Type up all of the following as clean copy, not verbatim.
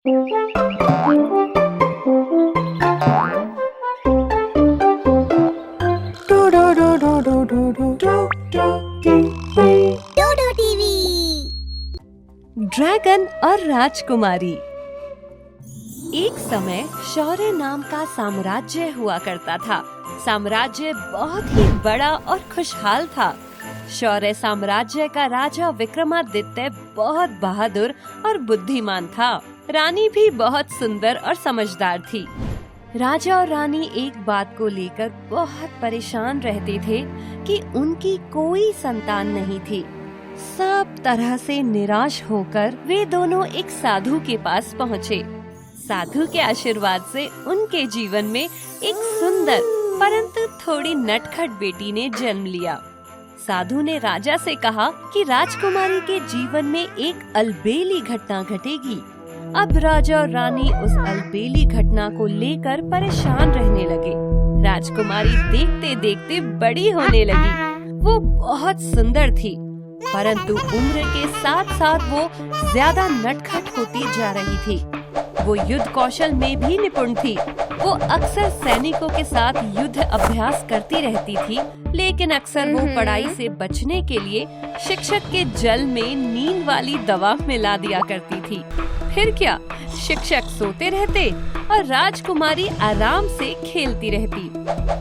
डोडो TV. Dragon और राजकुमारी। एक समय शौर्य नाम का साम्राज्य हुआ करता था। साम्राज्य बहुत ही बड़ा और खुशहाल था। शौर्य साम्राज्य का राजा विक्रमादित्य बहुत बहादुर और बुद्धिमान था। रानी भी बहुत सुंदर और समझदार थी। राजा और रानी एक बात को लेकर बहुत परेशान रहते थे कि उनकी कोई संतान नहीं थी। सब तरह से निराश होकर वे दोनों एक साधु के पास पहुँचे। साधु के आशीर्वाद से उनके जीवन में एक सुंदर परंतु थोड़ी नटखट बेटी ने जन्म लिया। साधु ने राजा से कहा कि राजकुमारी के जीवन में एक अलबेली घटना घटेगी। अब राजा और रानी उस अलबेली घटना को लेकर परेशान रहने लगे। राजकुमारी देखते देखते बड़ी होने लगी। वो बहुत सुंदर थी, परंतु उम्र के साथ साथ वो ज्यादा नटखट होती जा रही थी। वो युद्ध कौशल में भी निपुण थी। वो अक्सर सैनिकों के साथ युद्ध अभ्यास करती रहती थी, लेकिन अक्सर वो पढ़ाई से बचने के लिए शिक्षक के जल में नींद वाली दवा मिला दिया करती थी। फिर क्या, शिक्षक सोते रहते और राजकुमारी आराम से खेलती रहती।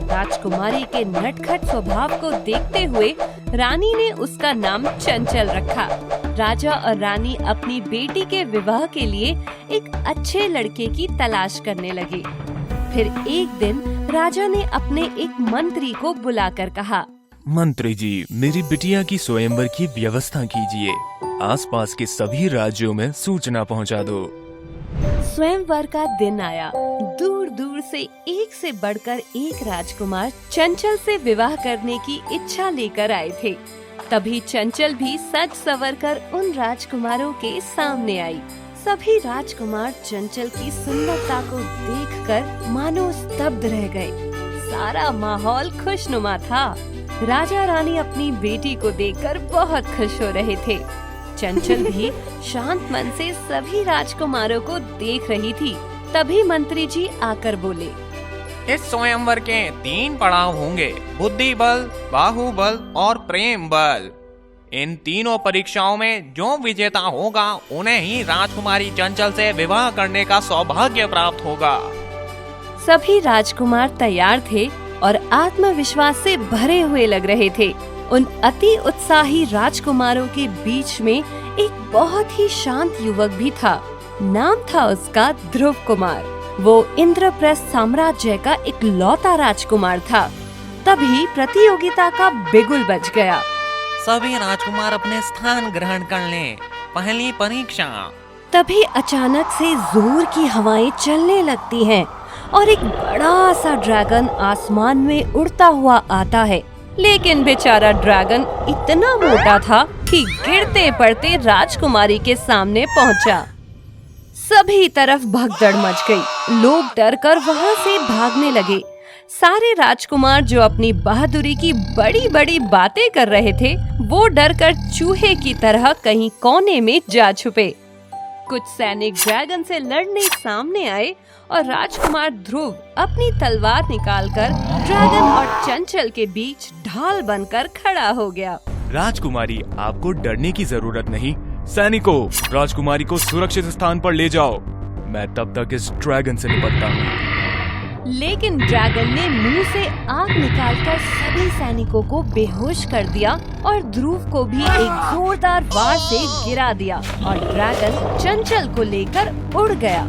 राजकुमारी के नटखट स्वभाव को देखते हुए रानी ने उसका नाम चंचल रखा। राजा और रानी अपनी बेटी के विवाह के लिए एक अच्छे लड़के की तलाश करने लगे। फिर एक दिन राजा ने अपने एक मंत्री को बुलाकर कहा, मंत्री जी, मेरी बिटिया की स्वयंवर की व्यवस्था कीजिए। आसपास के सभी राज्यों में सूचना पहुंचा दो। स्वयंवर का दिन आया। दूर दूर से एक से बढ़कर एक राजकुमार चंचल से विवाह करने की इच्छा लेकर आए थे। तभी चंचल भी सज संवर कर उन राजकुमारों के सामने आई। सभी राजकुमार चंचल की सुंदरता को देखकर मानो स्तब्ध रह गए। सारा माहौल खुशनुमा था। राजा रानी अपनी बेटी को देखकर बहुत खुश हो रहे थे। चंचल भी शांत मन से सभी राजकुमारों को देख रही थी। तभी मंत्री जी आकर बोले, इस स्वयंवर के 3 पड़ाव होंगे, बुद्धि बल, बाहुबल और प्रेम बल। इन तीनों परीक्षाओं में जो विजेता होगा उन्हें ही राजकुमारी चंचल से विवाह करने का सौभाग्य प्राप्त होगा। सभी राजकुमार तैयार थे और आत्मविश्वास से भरे हुए लग रहे थे। उन अति उत्साही राजकुमारों के बीच में एक बहुत ही शांत युवक भी था। नाम था उसका ध्रुव कुमार। वो इंद्रप्रस्थ साम्राज्य का इकलौता राजकुमार था। तभी प्रतियोगिता का बिगुल बज गया। सभी राजकुमार अपने स्थान ग्रहण कर लें। पहली परीक्षा। तभी अचानक से जोर की हवाएं चलने लगती हैं और एक बड़ा सा ड्रैगन आसमान में उड़ता हुआ आता है। लेकिन बेचारा ड्रैगन इतना मोटा था कि गिरते पड़ते राजकुमारी के सामने पहुंचा। सभी तरफ भगदड़ मच गई। लोग डरकर वहां से भागने लगे। सारे राजकुमार जो अपनी बहादुरी की बड़ी बड़ी बातें कर रहे थे, वो डरकर चूहे की तरह कहीं कोने में जा छुपे। कुछ सैनिक ड्रैगन से लड़ने सामने आए और राजकुमार ध्रुव अपनी तलवार निकालकर ड्रैगन और चंचल के बीच ढाल बनकर खड़ा हो गया। राजकुमारी, आपको डरने की जरूरत नहीं। सैनिकों, राजकुमारी को सुरक्षित स्थान पर ले जाओ। मैं तब तक इस ड्रैगन से निपटता हूँ। लेकिन ड्रैगन ने मुंह से आग निकालकर सभी सैनिकों को बेहोश कर दिया और ध्रुव को भी एक जोरदार वार से गिरा दिया और ड्रैगन चंचल को लेकर उड़ गया।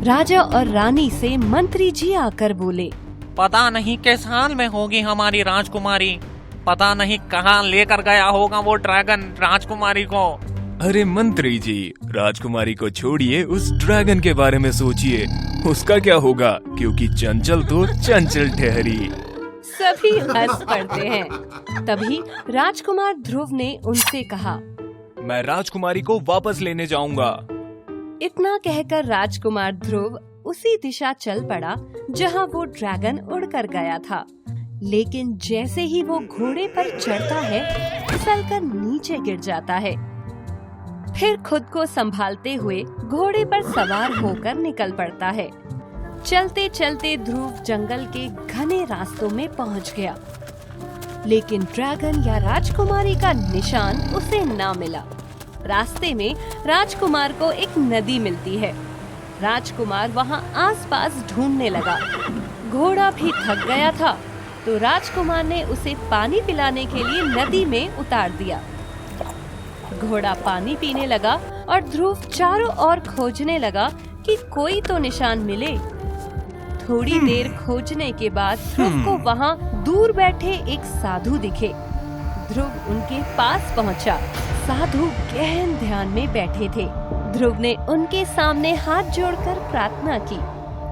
राजा और रानी से मंत्री जी आकर बोले, पता नहीं किस हाल में होगी हमारी राजकुमारी। पता नहीं कहाँ लेकर गया होगा वो ड्रैगन राजकुमारी को। अरे मंत्री जी, राजकुमारी को छोड़िए, उस ड्रैगन के बारे में सोचिए। उसका क्या होगा, क्योंकि चंचल तो चंचल ठहरी। सभी हंस पड़ते हैं। तभी राजकुमार ध्रुव ने उनसे कहा, मैं राजकुमारी को वापस लेने जाऊंगा। इतना कहकर राजकुमार ध्रुव उसी दिशा चल पड़ा जहां वो ड्रैगन उड़कर गया था। लेकिन जैसे ही वो घोड़े पर चढ़ता है, फिसलकर नीचे गिर जाता है। फिर खुद को संभालते हुए घोड़े पर सवार होकर निकल पड़ता है। चलते चलते ध्रुव जंगल के घने रास्तों में पहुंच गया, लेकिन ड्रैगन या राजकुमारी का निशान उसे ना मिला। रास्ते में राजकुमार को एक नदी मिलती है। राजकुमार वहां आसपास ढूंढने लगा। घोड़ा भी थक गया था, तो राजकुमार ने उसे पानी पिलाने के लिए नदी में उतार दिया। घोड़ा पानी पीने लगा और ध्रुव चारों ओर खोजने लगा कि कोई तो निशान मिले। थोड़ी देर खोजने के बाद ध्रुव को वहां दूर बैठे एक साधु दिखे। ध्रुव उनके पास पहुंचा। साधु गहन ध्यान में बैठे थे। ध्रुव ने उनके सामने हाथ जोड़कर प्रार्थना की।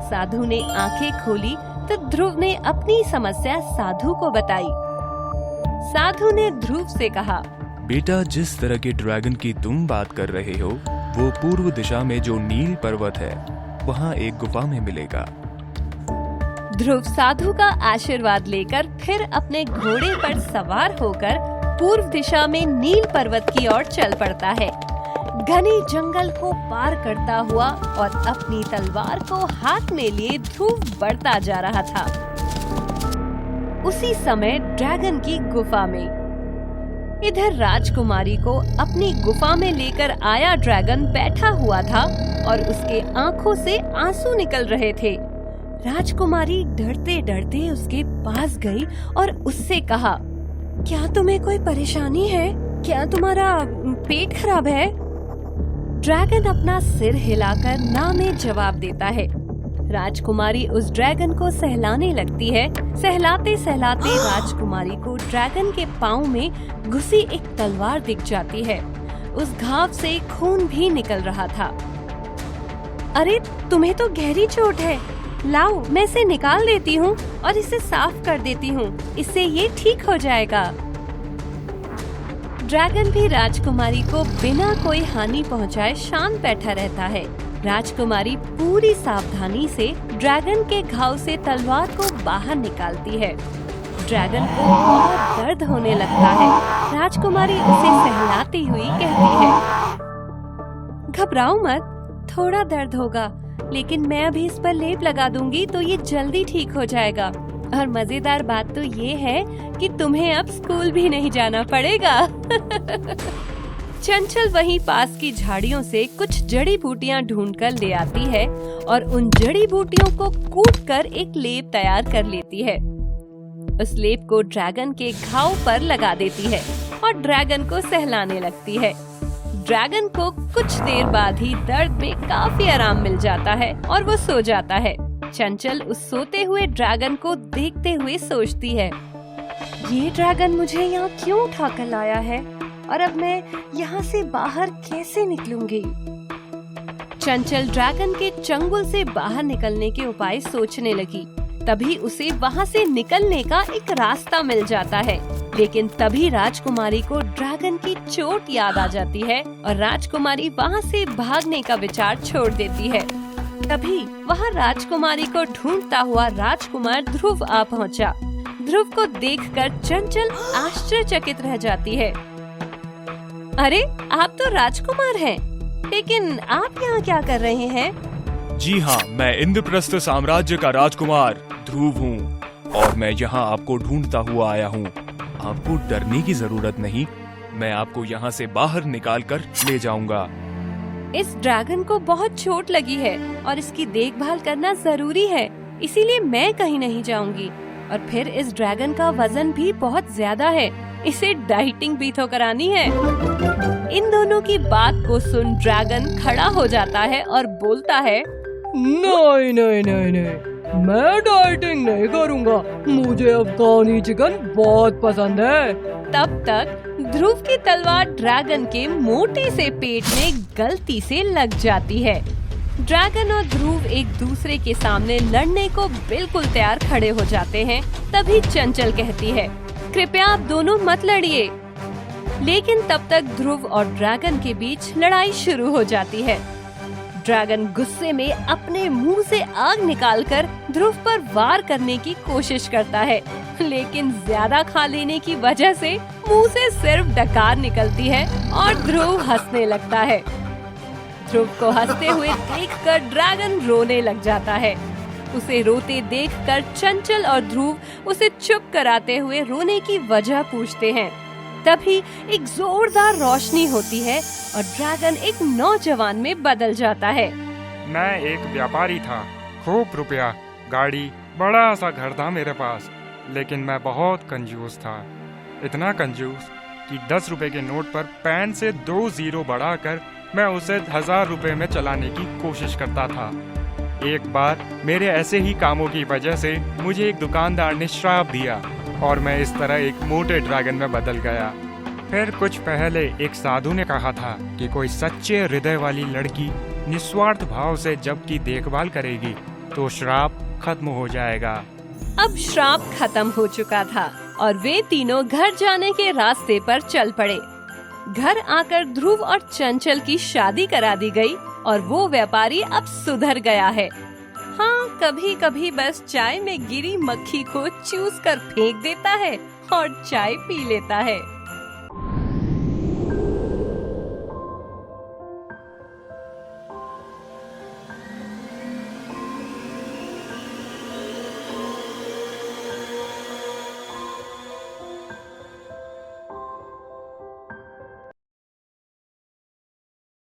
साधु ने आंखें खोली तो ध्रुव ने अपनी समस्या साधु को बताई। साधु ने ध्रुव से कहा, बेटा, जिस तरह के ड्रैगन की तुम बात कर रहे हो, वो पूर्व दिशा में जो नील पर्वत है, वहाँ एक गुफा में मिलेगा। ध्रुव साधु का आशीर्वाद लेकर फिर अपने घोड़े पर सवार होकर पूर्व दिशा में नील पर्वत की ओर चल पड़ता है। घने जंगल को पार करता हुआ और अपनी तलवार को हाथ में लिए ध्रुव बढ़ता जा रहा था। उसी समय ड्रैगन की गुफा में इधर राजकुमारी को अपनी गुफा में लेकर आया ड्रैगन बैठा हुआ था और उसके आंखों से आंसू निकल रहे थे। राजकुमारी डरते डरते उसके पास गई और उससे कहा, क्या तुम्हें कोई परेशानी है? क्या तुम्हारा पेट खराब है? ड्रैगन अपना सिर हिलाकर ना में जवाब देता है। राजकुमारी उस ड्रैगन को सहलाने लगती है। सहलाते सहलाते राजकुमारी को ड्रैगन के पाँव में घुसी एक तलवार दिख जाती है। उस घाव से खून भी निकल रहा था। अरे, तुम्हें तो गहरी चोट है। लाओ, मैं इसे निकाल देती हूँ और इसे साफ कर देती हूँ। इससे ये ठीक हो जाएगा। ड्रैगन भी राजकुमारी को बिना कोई हानि पहुँचाए शांत बैठा रहता है। राजकुमारी पूरी सावधानी से ड्रैगन के घाव से तलवार को बाहर निकालती है। ड्रैगन को बहुत दर्द होने लगता है। राजकुमारी उसे सहलाती हुई कहती है, घबराओ मत, थोड़ा दर्द होगा, लेकिन मैं अभी इस पर लेप लगा दूंगी तो ये जल्दी ठीक हो जाएगा। और मजेदार बात तो ये है कि तुम्हें अब स्कूल भी नहीं जाना पड़ेगा। चंचल वहीं पास की झाड़ियों से कुछ जड़ी बूटियां ढूंढकर ले आती है और उन जड़ी बूटियों को कूटकर एक लेप तैयार कर लेती है। उस लेप को ड्रैगन के घाव पर लगा देती है और ड्रैगन को सहलाने लगती है। ड्रैगन को कुछ देर बाद ही दर्द में काफी आराम मिल जाता है और वो सो जाता है। चंचल उस सोते हुए ड्रैगन को देखते हुए सोचती है, ये ड्रैगन मुझे यहाँ क्यों उठाकर लाया है और अब मैं यहाँ से बाहर कैसे निकलूंगी? चंचल ड्रैगन के चंगुल से बाहर निकलने के उपाय सोचने लगी। तभी उसे वहाँ से निकलने का एक रास्ता मिल जाता है, लेकिन तभी राजकुमारी को ड्रैगन की चोट याद आ जाती है और राजकुमारी वहाँ से भागने का विचार छोड़ देती है। तभी वहाँ राजकुमारी को ढूंढता हुआ राजकुमार ध्रुव आ पहुँचा। ध्रुव को देखकर चंचल आश्चर्यचकित रह जाती है। अरे, आप तो राजकुमार हैं, लेकिन आप यहाँ क्या कर रहे हैं? जी हाँ, मैं इंद्रप्रस्थ साम्राज्य का राजकुमार ध्रुव हूँ और मैं यहाँ आपको ढूंढता हुआ आया हूँ। आपको डरने की जरूरत नहीं, मैं आपको यहाँ से बाहर निकाल कर ले जाऊंगा। इस ड्रैगन को बहुत चोट लगी है और इसकी देखभाल करना जरूरी है, इसीलिए मैं कहीं नहीं जाऊंगी। और फिर इस ड्रैगन का वजन भी बहुत ज्यादा है, इसे डाइटिंग भी तो करानी है। इन दोनों की बात को सुन ड्रैगन खड़ा हो जाता है और बोलता है, नहीं नहीं नहीं नहीं, मैं डाइटिंग नहीं करूँगा, मुझे अफगानी चिकन बहुत पसंद है। तब तक ध्रुव की तलवार ड्रैगन के मोटे से पेट में गलती से लग जाती है। ड्रैगन और ध्रुव एक दूसरे के सामने लड़ने को बिल्कुल तैयार खड़े हो जाते हैं। तभी चंचल कहती है, कृपया आप दोनों मत लड़िए। लेकिन तब तक ध्रुव और ड्रैगन के बीच लड़ाई शुरू हो जाती है। ड्रैगन गुस्से में अपने मुंह से आग निकालकर ध्रुव पर वार करने की कोशिश करता है, लेकिन ज्यादा खा लेने की वजह से मुंह से सिर्फ डकार निकलती है और ध्रुव हंसने लगता है। ध्रुव को हंसते हुए देखकर ड्रैगन रोने लग जाता है। उसे रोते देखकर चंचल और ध्रुव उसे चुप कराते हुए रोने की वजह पूछते हैं। तभी एक जोरदार रोशनी होती है और ड्रैगन एक नौजवान में बदल जाता है। मैं एक व्यापारी था, खूब रुपया, गाड़ी, बड़ा सा घर था मेरे पास, लेकिन मैं बहुत कंजूस था। इतना कंजूस कि 10 रुपए के नोट पर पेन से 2 जीरो बढ़ाकर मैं उसे 1000 रुपए में चलाने की कोशिश करता था। एक बार मेरे ऐसे ही कामों की वजह से मुझे एक दुकानदार ने श्राप दिया और मैं इस तरह एक मोटे ड्रैगन में बदल गया। फिर कुछ पहले एक साधु ने कहा था कि कोई सच्चे हृदय वाली लड़की निस्वार्थ भाव से जब की देखभाल करेगी तो श्राप खत्म हो जाएगा। अब श्राप खत्म हो चुका था और वे तीनों घर जाने के रास्ते पर चल पड़े। घर आकर ध्रुव और चंचल की शादी करा दी गई और वो व्यापारी अब सुधर गया है। हाँ, कभी कभी बस चाय में गिरी मक्खी को चूस कर फेंक देता है और चाय पी लेता है।